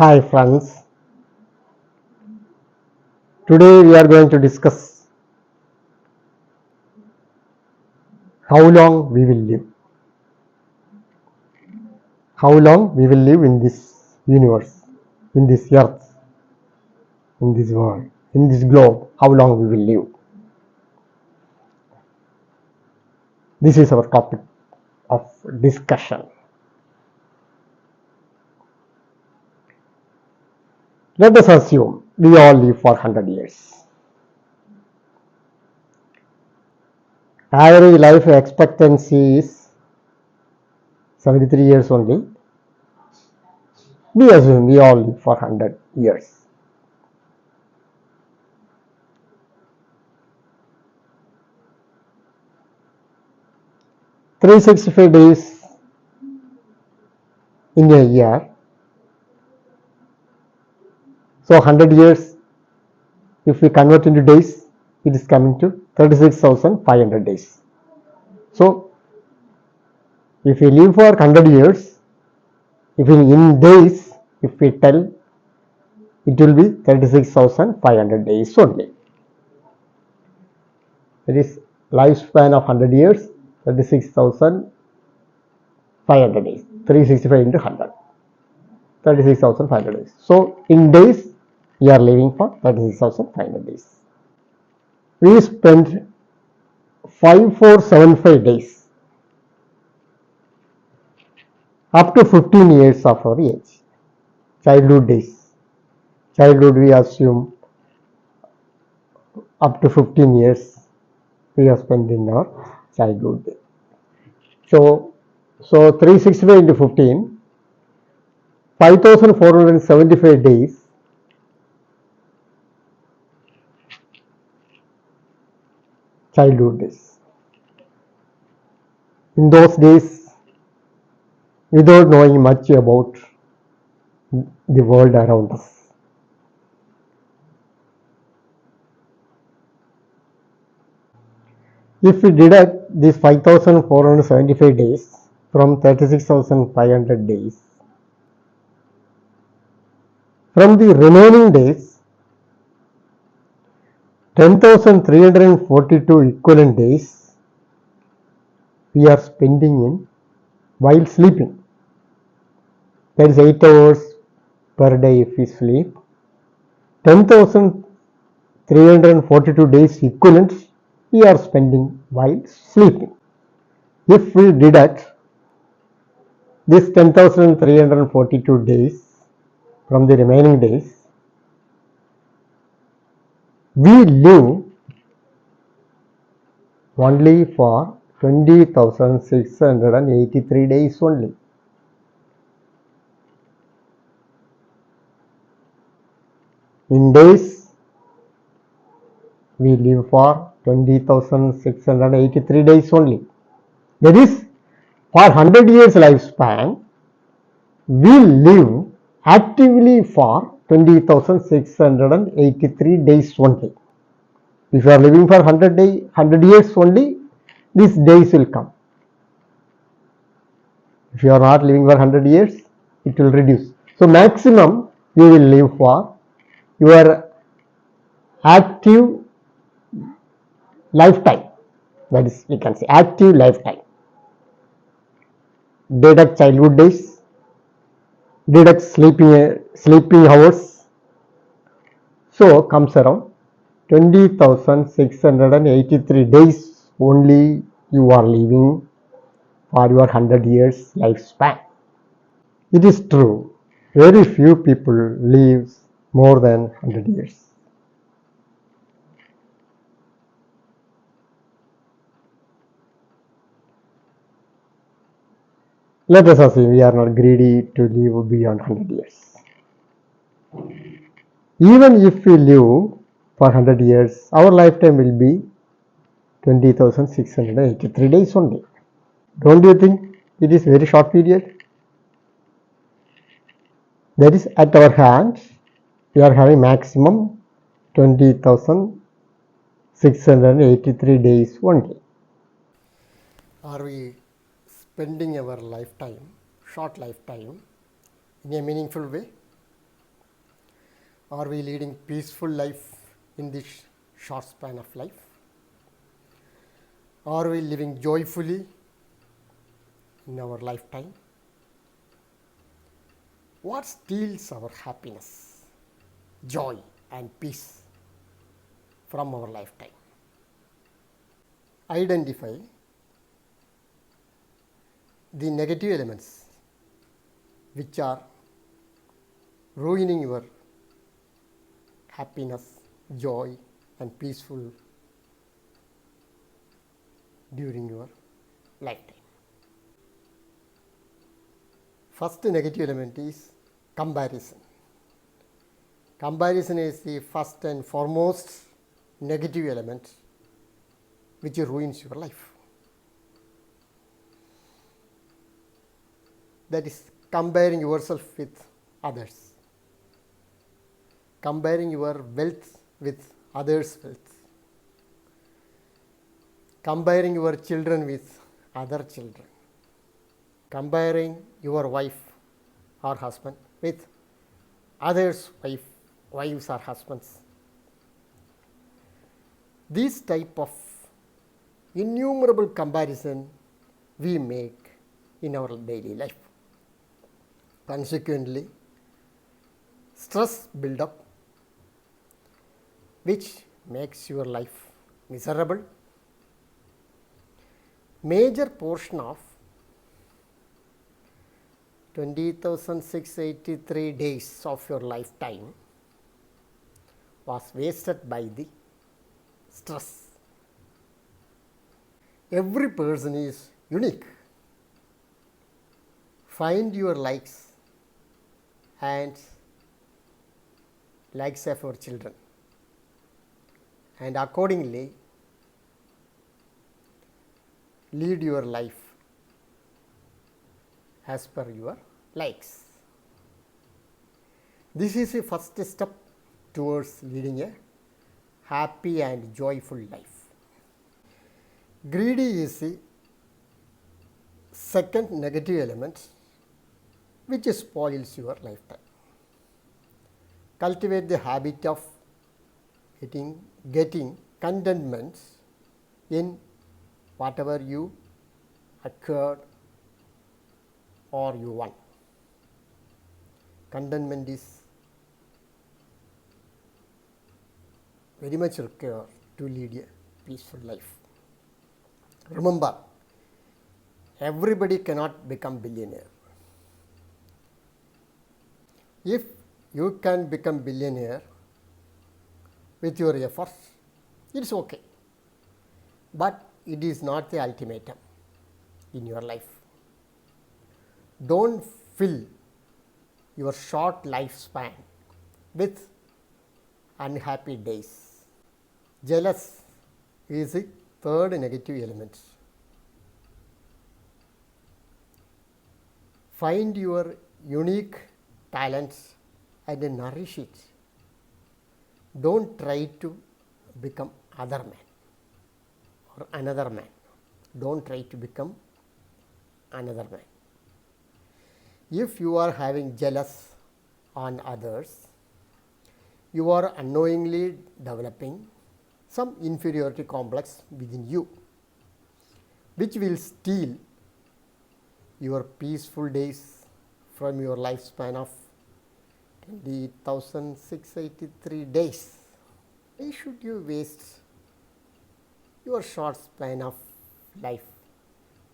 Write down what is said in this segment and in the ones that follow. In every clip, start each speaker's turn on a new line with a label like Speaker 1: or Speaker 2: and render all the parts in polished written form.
Speaker 1: Hi friends, today we are going to discuss how long we will live. How long we will live in this universe, in this earth, in this world, in this globe, how long we will live. This is our topic of discussion. Let us assume we all live for 100 years. Average life expectancy is 73 years only. We assume we all live for 100 years. $365 days in a year. So 100 years, if we convert into days, it is coming to 36,500 days. So if we live for 100 years, if in days, if we tell, it will be 36,500 days only. That is lifespan of 100 years, 36,500 days. 365 into 100. 36,500 days. So in days, we are living for 36,500 days. We spent 5475 days up to 15 years of our age. Childhood days. Childhood we assume up to 15 years we have spent in our childhood. So 365 into 15, 5475 days childhood days. In those days, without knowing much about the world around us. If we deduct these 5475 days from 36,500 days, from the remaining days, 10,342 equivalent days we are spending in while sleeping. That is 8 hours per day if we sleep. 10,342 days equivalent we are spending while sleeping. If we deduct this 10,342 days from the remaining days, we live only for 20,683 days only. In days, we live for 20,683 days only. That is, for 100 years lifespan, we live actively for 20,683 days only. If you are living for 100 years only, these days will come. If you are not living for 100 years, it will reduce. So maximum you will live for your active lifetime. That is, we can say active lifetime. Deduct childhood days, deduct sleeping hours. So comes around 20,683 days only you are living for your 100 years lifespan. It is true, very few people live more than 100 years. Let us assume we are not greedy to live beyond 100 years. Even if we live for 100 years, our lifetime will be 20,683 days only. Don't you think it is a very short period? That is, at our hands, we are having maximum 20,683 days only. Are we spending our lifetime, short lifetime, in a meaningful way? Are we leading peaceful life in this short span of life? Are we living joyfully in our lifetime? What steals our happiness, joy and peace from our lifetime? Identify the negative elements which are ruining your happiness, joy and peaceful during your lifetime. First negative element is comparison. Comparison is the first and foremost negative element which ruins your life. That is comparing yourself with others, comparing your wealth with others' wealth, comparing your children with other children, comparing your wife or husband with others' wives or husbands. This type of innumerable comparison we make in our daily life. Consequently, stress build up which makes your life miserable. Major portion of 20,683 days of your lifetime was wasted by the stress. Every person is unique. Find your likes and likes of your children, and accordingly lead your life as per your likes. This is the first step towards leading a happy and joyful life. Greedy is the second negative element which spoils your lifetime. Cultivate the habit of getting contentment in whatever you acquired or you want. Contentment is very much required to lead a peaceful life. Remember, everybody cannot become billionaire. If you can become billionaire with your efforts, it's okay. But it is not the ultimatum in your life. Don't fill your short lifespan with unhappy days. Jealous is the third negative element. Find your unique talents and nourish it. Don't try to become other man or another man. Don't try to become another man. If you are having jealous on others, you are unknowingly developing some inferiority complex within you, which will steal your peaceful days from your lifespan of 20,683 days. Why should you waste your short span of life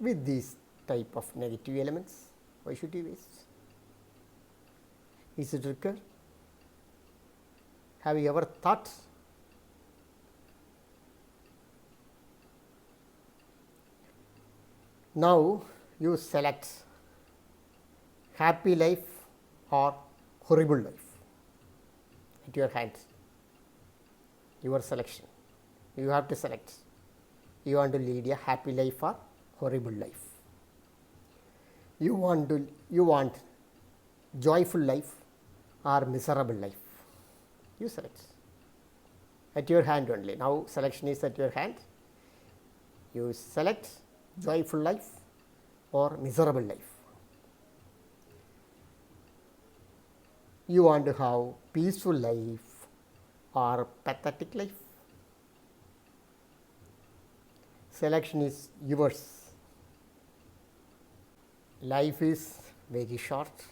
Speaker 1: with these type of negative elements? Why should you waste? Is it required? Have you ever thought? Now you select happy life or horrible life at your hands. Your selection. You have to select. You want to lead a happy life or horrible life. You want joyful life or miserable life. You select. At your hand only. Now selection is at your hand. You select joyful life or miserable life. You want to have peaceful life or pathetic life? Selection is yours. Life is very short.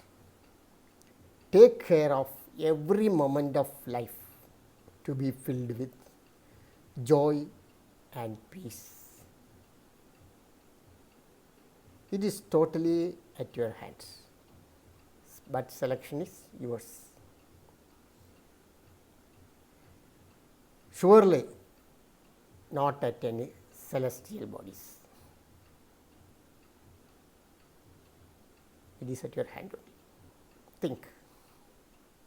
Speaker 1: Take care of every moment of life to be filled with joy and peace. It is totally at your hands, but selection is yours. Surely not at any celestial bodies. It is at your hand only. Think.